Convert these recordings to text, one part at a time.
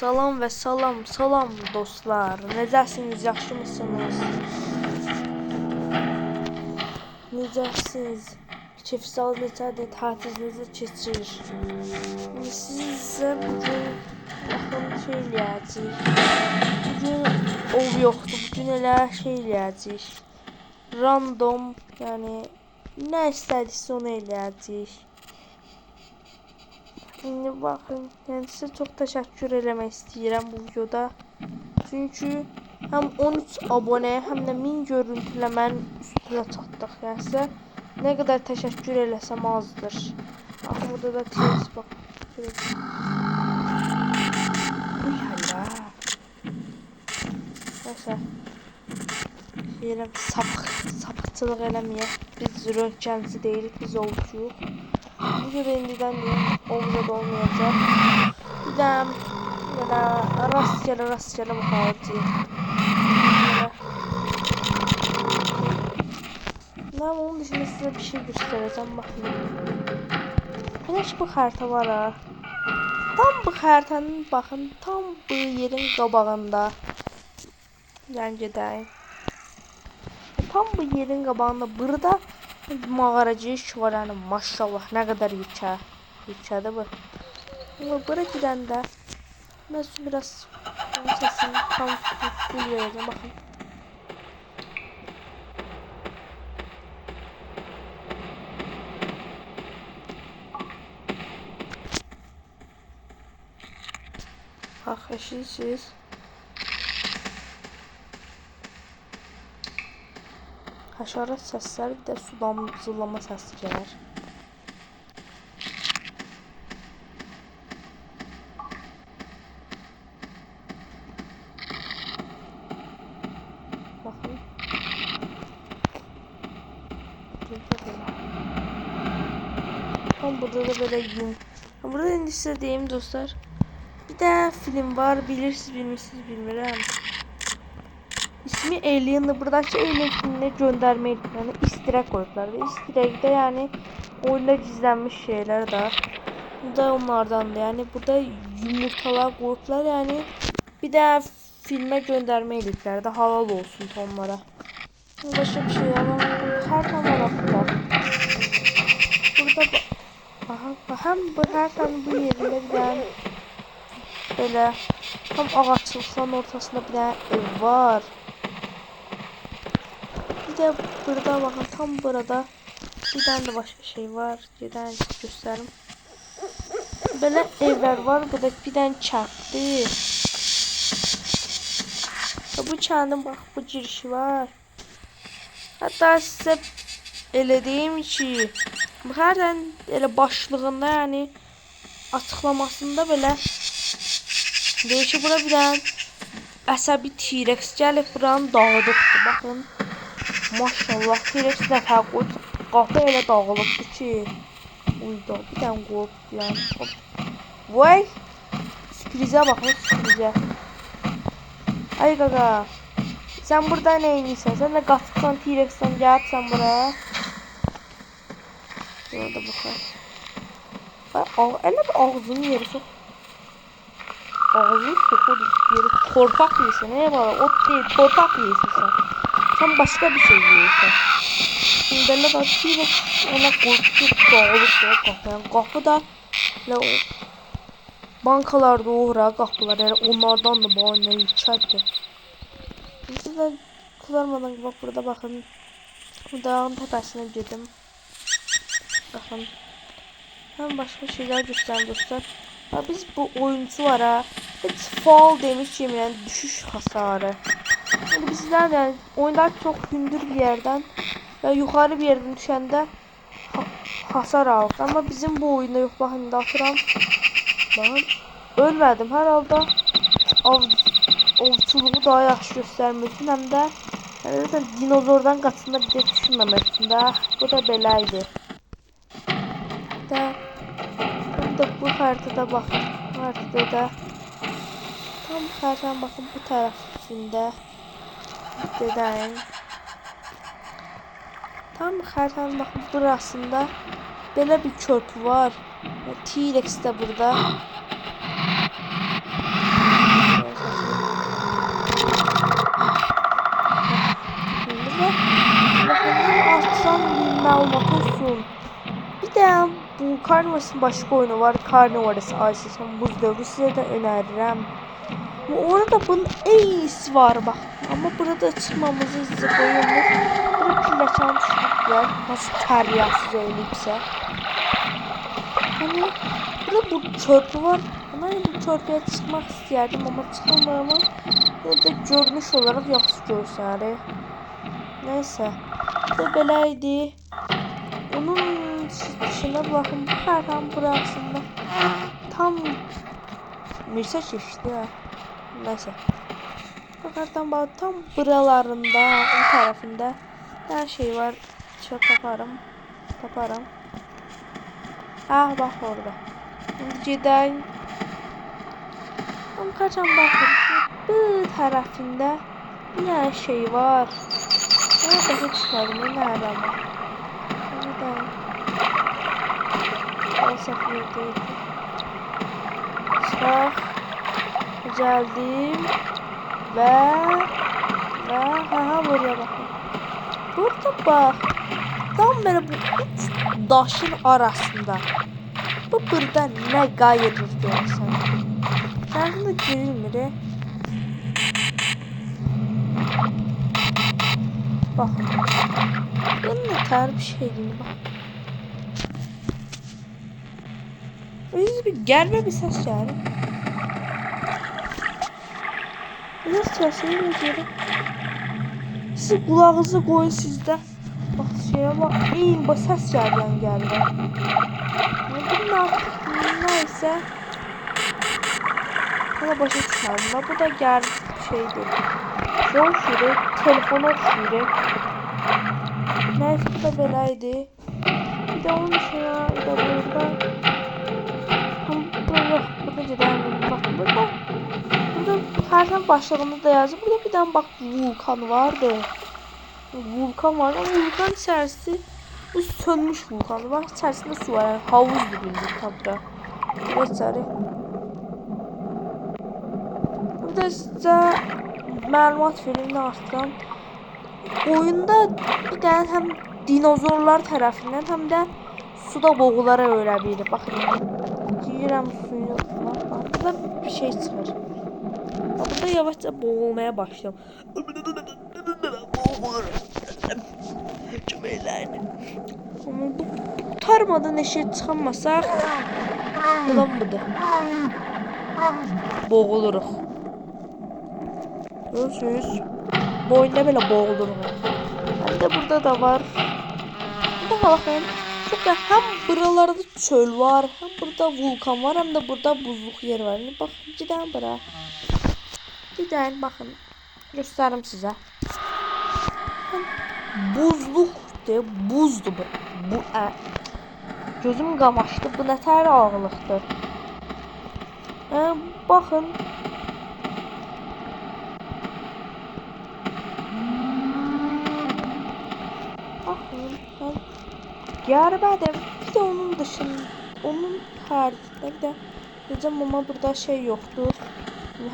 Salam və salam dostlar. Necəsiniz? Yaxşı mısınız? Necəsiniz? Keyfiniz necədir? Tətilinizi keçir. Sizə bugün baxın şey eləyəcəyik. Bugün yoxdur. Bugün elə şey eləyəcəyik. Random, yəni nə istədiksə onu eləyəcəyik. Şimdi bakın, yani size çok teşekkür eləmək istəyirəm bu videoda. Çünkü hem 13 abone hem de 1000 görüntüləmənin üstünə çatdıq. Yəni sizə nə qədər təşəkkür eləsəm azdır. Bakın burada da tez bak. Uyala. Neyse. Sapıqçılıq eləməyək. Biz röntgenci deyilik, biz ovcuyuq. Video bendidən deyim, ovuza da olmayacaq. Bir də rastgele baxacağıq. Onun dışında sizə bir şey göstərəcəm, baxın. Elə ki bu xəritə var ha. Tam bu xəritənin, baxın, tam bu yerin qabağında. Yəni gedəyim. Tam bu yerin qabağında, burada mağaracıq var, yəni maşallah nə qədər yükədir bu. Ama bura gidəndə mən biraz səsini tam full verəcəm, baxın. Bax, eşidirsiniz. Haşarat səsləri, bir də su damcılama səsi gəlir. Baxın. Burada da belə yum. Burada indi sizə deyim dostlar. Bir də film var, bilirsiniz, bilmirsiniz, bilmirəm. İsmi Alien'dır. Buradakı Alien filmine göndərmə yani easter egg koydular. Ve easter egg'de yani oyunda gizlenmiş şeyler de. Bu da onlardandı. Yani burada yumurtalar koydular yani. Bir de filme gönderme edikler de halal olsun onlara. Başka bir şey ama her zaman attılar. Burada hem bu her tane bu yerinde bir tane böyle tam ağaçlıkların ortasında bir tane ev var. Bir de burada bakın, tam burada bir tane de başka şey var. Giden gösterim. Böyle evler var. Burada bir tane çarptı. Bu çanın bak bu girişi var. Hatta size elədiyim ki bu hərdən elə başlığında yani açıklamasında belə deyir ki bura bir dənə əsəbi T-Rex gəlib buranı dağıdıbdır. Baxın. Maşallah T-Rex nəfər qoydu. Qapı elə dağılıbdır ki. Uyda bir dənə qoyub yəni. Vay. Sürprizə baxın, sürprizə. Ay qaqa. Sen burada ne inirsən? Sen de qaçıqsan T-Rex'dən gəlibsən bura. Burada baxın. Elə bir ağzının yeri çox. Ağzını sokur yeri. Torpaq yiyirsən. Ne var? Ot değil, torpaq yiyirsən sen. Sen başka bir şey yiyirsən. Şimdi belə da T-Rex elə qorxub dağılıb da qapı. Qapı da elə o bankalarda uğra qapılar. Yəni onlardan da bana nə yükəldi. Siz de kullanmadan bak burada bakın. Bu dağın tepesine girdim. Bakın. Hem başka şeyler göstereyim dostlar. Ha, biz bu oyuncu var ha. Hiç fall demiş yemin düşüş hasarı. Yani bizler yani oyunlar çok hündür bir yerden ve yukarı bir yerden düşende hasar alır. Ama bizim bu oyunda yok. Bakın da atıram. Bakın. Ölmedim herhalde. Ovçuluğu daha yaxşı göstərmək üçün, həm də yəni, dinozordan qaçında bir də düşünməmək üçün də bu da belə idi. Bu xəritədə baxın. Xəritədə tam xəritədən baxın bu tərəfində gedəyim. Tam xəritədən baxın burasında belə bir körpü var. T-Rex də burada. Carnivores'ın başka oyunu var. Carnivores Ice Buz Devri size de öneririm. Orada bunun en iyisi var bak. Ama burada çıkmamızı izle koyulmuş. Burada pillekan düşürüblər. Nasıl tərbiyəsiz eləyibsə. Hani burada bu çörpü var. Ama bu çörpüyə çıxmaq istəyərdim. Ama çıxılmıyorum. Burada görünüş olarak yaxşı görsəri. Neyse. Bu beləydi. Onun dışına bakın. Bu xərxan burasında. Tam Mirsə keçdi ya. Neyse. Fakat bak tam buralarında, o tarafında her şey var. Çok taparım. Ah bak orada. Gidelim. Kaçan bakın. Bu tarafında her şey var. Nerede hiç çıkardım. Nerede ama. Gidelim. Falsafi değil. Çıkar. Geldim. Ve ha buraya bakın. Burada bak. Tam böyle bu üç daşın arasında. Bu burada ne gayret görürsən. Sen de girilmir. Bak. Bu ne tər bir şey değil bak. Biz bir gəlmə bir ses gəlir. Biraz sesini veriyorum. Siz kulağınızı koyun sizde. Bak şeye bak. İyiyim bak ses geldi. Bunun artık neyse. Buna başa çıkardım. Bu da geldi şeydir. Yol sürü, telefon sürü. Neyse bu da belaydı. Bir de onun dışına bir de burada. Burada yok. Burada cidden bak burada. Burada her başlarında da yazıyor. Burada bir tane bak vulkan vardı. Vulkan var ama vulkan içerisi bu sönmüş vulkan var. İçerisinde su var. Yani havuz bildiğin tabi. Vesaire. Burada size məlumat verin artıran oyunda bir tane hem dinozorlar tarafından hem de suda boğulara öğrenebilir. Bakın. Girəm suyu. Burada bir şey çıxır. Burada yavaşça boğulmaya başladım. Cümlelerini. Ama bu tarmadan eşit çıkamazsak bulan budur. Boğuluruq. Görürsünüz. Bu oyunda böyle boğuluruq. Hem de burada da var. Burada bakın. Çok da hem buralarda çöl var, hem burada vulkan var, hem de burada buzluk yer var. Bakın cidden bura. Cidden bakın. Göstereyim size. Buzluk de buzdu bu. Gözüm qamaşdı. Bu nə tər ağırlıqdır. Bakın. Bakın. Qəribədir. Bir de onun dışında, onun haricinde bir de diyeceğim ama burada şey yoktur.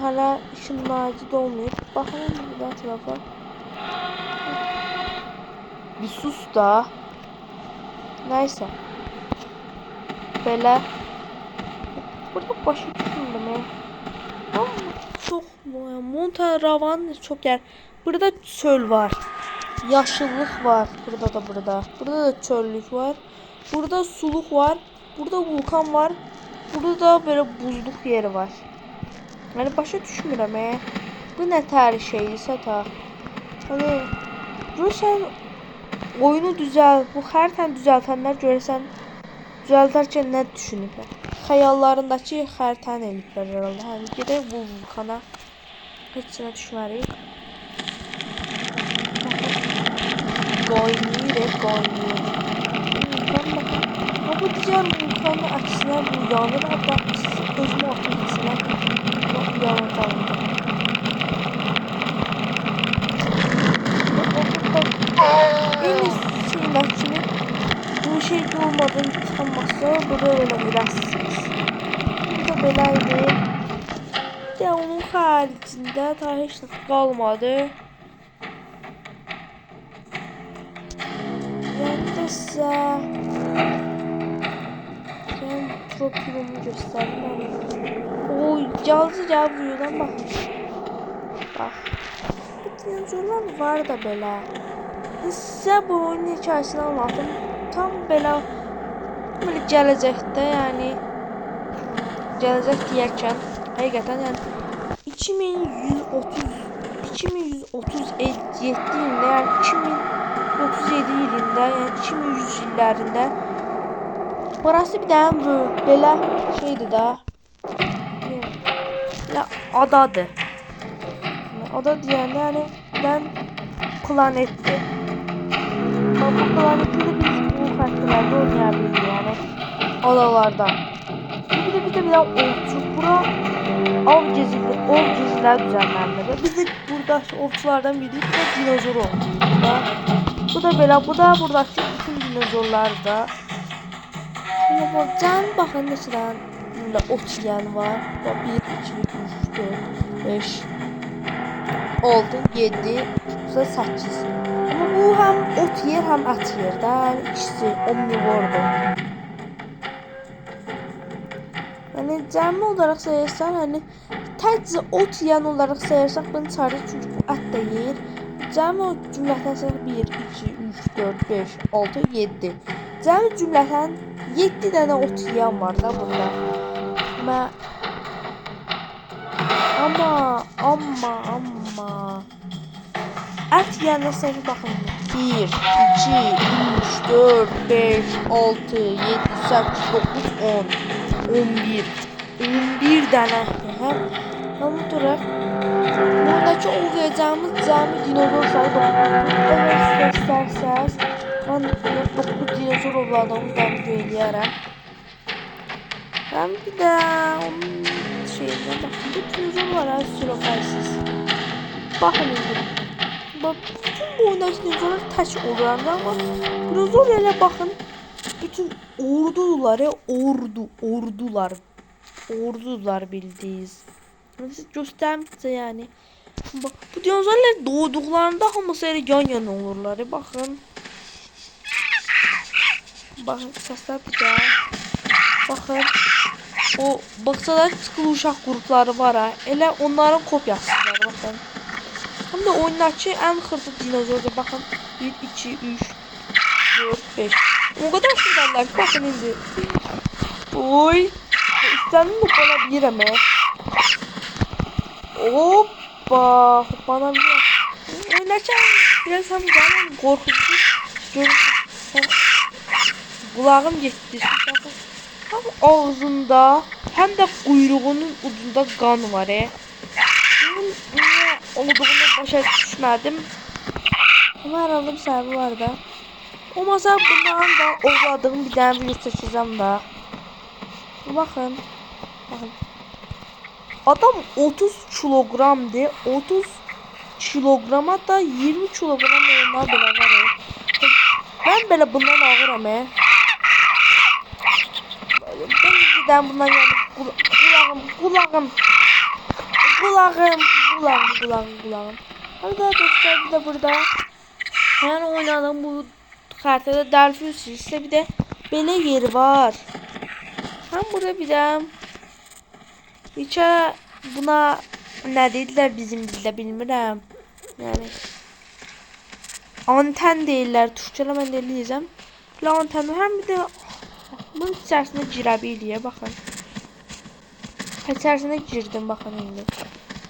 Hala ışınlayıcı da olmuyor. Bakın burada tarafa. Bir sus da. Neyse. Böyle. Burada başı düşündüm ya. Ama çok Montaravan çok yer. Burada çöl var. Yaşıllık var. Burada da burada. Burada da çöllük var. Burada suluk var. Burada vulkan var. Burada da böyle buzluk yeri var. Yani başa düşmürəm. Bu nə tər şeydirsə ta. Hani görürsən oyunu bu xəritəni düzəltənlər görürsən düzəltərkən nə düşünüblər? Xəyallarındakı xəritəni eliblər herhalde. Hani gedək bu vulkana. Heç nə düşmərik. Qaynayır. Ama bu diğer vulkanın aksine bu yanır. Hatta özümü atın aksine yanır. En iyisi bu şey olmadan tıkanmazsa burada öyle bilərsiniz. Bu da beləydi. De onun haricinde daha heç nə qalmadı. Tropilumu gösterdim yani. Oy yazı buradan bakın. Bak. Bu dinozorlar var da belə. Size bu oyunun hikayesini anlattım. Tam belə gələcəkdə yani gələcək deyərkən həqiqətən yəni 2137 ilində yəni 2037 ilində yəni 2100 illərində burası bir dənə belə şeydir də ya adadır. Ada deyəndə yəni ben planetdir. Bu planetdə də biz bu xəritələrdə oynayabiliriz yani adalarda. Bir de ovçu bura av geziler düzenlenmeli. Biz de burada ovçulardan biri de dinozor ovçu. Bu da belə, bu da buradaki bütün dinozorlar da. Can baxın neçədən ot yiyən var. 1, 2, 3, 4, 5, 6, 7, 8. Ama bu hem ot yer hem et yer. Daha ikisi omnivordur. Yani cəmi olarak sayarsan hani təcə ot yiyən olarak sayarsak bunu çağırır çünkü bu et de yer. Cəmi o cümlədən sayarsak 1, 2, 3, 4, 5, 6, 7. Cəmi cümlədən 7 dənə ot yiyən var da burada. Ama et yiyəndə sayı baxın. 1, 2, 3, 4, 5, 6, 7, 8, 9, 10, 11. 11 dənə. Ama duraq. Buradakı olacağımız cəmi dinozor sayı 9. Eğer istərsəz ben 9 dinozor ovladığımı dəmir eləyərəm. Ben bir de onun şeyine bakın. Bu dinozor var ha sürükaysız. Bakın indi. Bütün bu oyundaki dinozorlar tək olurlar ama dinozor elə bakın. Bütün ordular bildiğiniz. Siz göstermişse yani. Bak bu dinozorlar doğduklarında hamısı elə yan olurlar. Bakın. Bakın sesler bir daha. Bakın. O baksalar sıkılı uşaq grupları var ha. Elə onların kopyasıdır bakın. Hem de oyundaki en hırsı dinozordur. Bakın 1, 2, 3, 4, 5. O kadar şeylerler ki bakın indi. Oy. İstədim hoppanabilirim he. Hoppa. Hoppanabilirim. Oynarken biraz hem canım korkutucu. Görürsün. Kulağım gitti. Hem ağzında hem de kuyruğunun ucunda kan var he. Bunun niye olduğunu başa düşmedim. Ama herhalde bir sebebi var da. O masa bundan da ovladığım bir tane video seçeceğim da. Bakın. Adam 30 kilogramdı. 30 kilograma da 20 kilogram olma bile var. Ben böyle bundan ağıram he. Ben bundan yani kulağım. Hadi dostlar bir de burada. Yani oynadığım bu xəritədə Delphius ise bir de belə yeri var. Hem burada bir de içə buna ne dediler bizim dildə bilmirəm. Yani anten deyirlər. Türkçələ mən də eləyəcəm. Anten hem bir de bunun içərisində girə biliyə baxın. İçərisinə girdim baxın indi.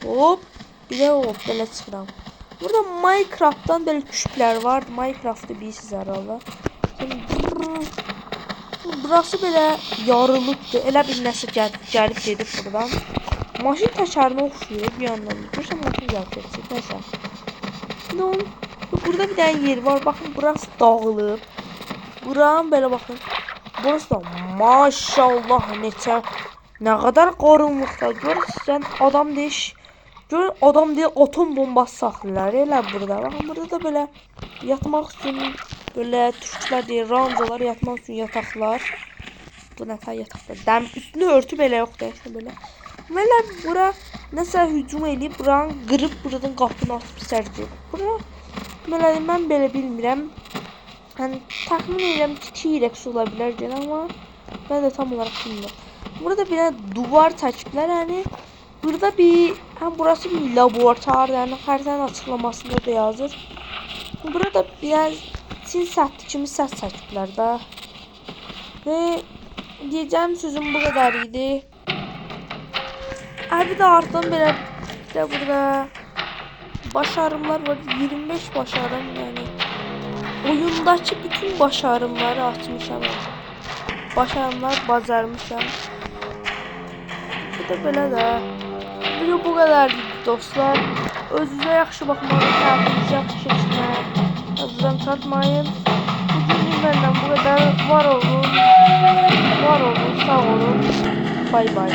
Hop, bir de hop belə çıxıram. Burada Minecraft'tan böyle küpler var. Minecraft'ı bilirsiniz herhalde. Burası böyle yarılıktı. Elə bir nəsə gəlib gedib buradan. Maşın təşərinə oxşuyur bir yandan. Görürsən maşın gəlib gedəcək. Nəsə. Burada bir tane yer var. Bakın burası dağılıb. Buram böyle bakın. Burası da maşallah ne kadar qaranlıqda. Görürsən adam deyiş. Görün adam diye atom bombası saxlayırlar elə burada. Bakın burada da böyle yatmak için böyle Türkçülər deyir ranzalar yatmak için yataklar. Bu nə tər yataklar. Dəm üstünü örtüb elə yoxdur işte böyle. Belə bura nəsə hücum eləyib buranı qırıb buradan qapını açıb sərcək. Bura belə mən belə bilmirəm. Hani təxmin edirəm ki, T-Rex ola bilər amma Ben de tam olarak bilmiyorum. Burada bir duvar çəkiblər. Yani burada bir burası bir laboratuvar, yani haritanın açıklamasında da yazır. Burada biraz Çin səthi kimi səs çəkiblər də. Ve diyeceğim sözüm bu kadar idi. Bir de ardından belə de burada başarımlar var. 25 başarım, yani oyundaki bütün başarımları açmışam. Başarımlar bacarmışam. Bir de belə də video bu kadar dostlar. Özünüzə yaxşı baxmağı, tətilinizi yaxşı keçirməyə yadınızdan çıxartmayın. Bugün benden bu kadar. Var olun, sağ olun. Bay bay.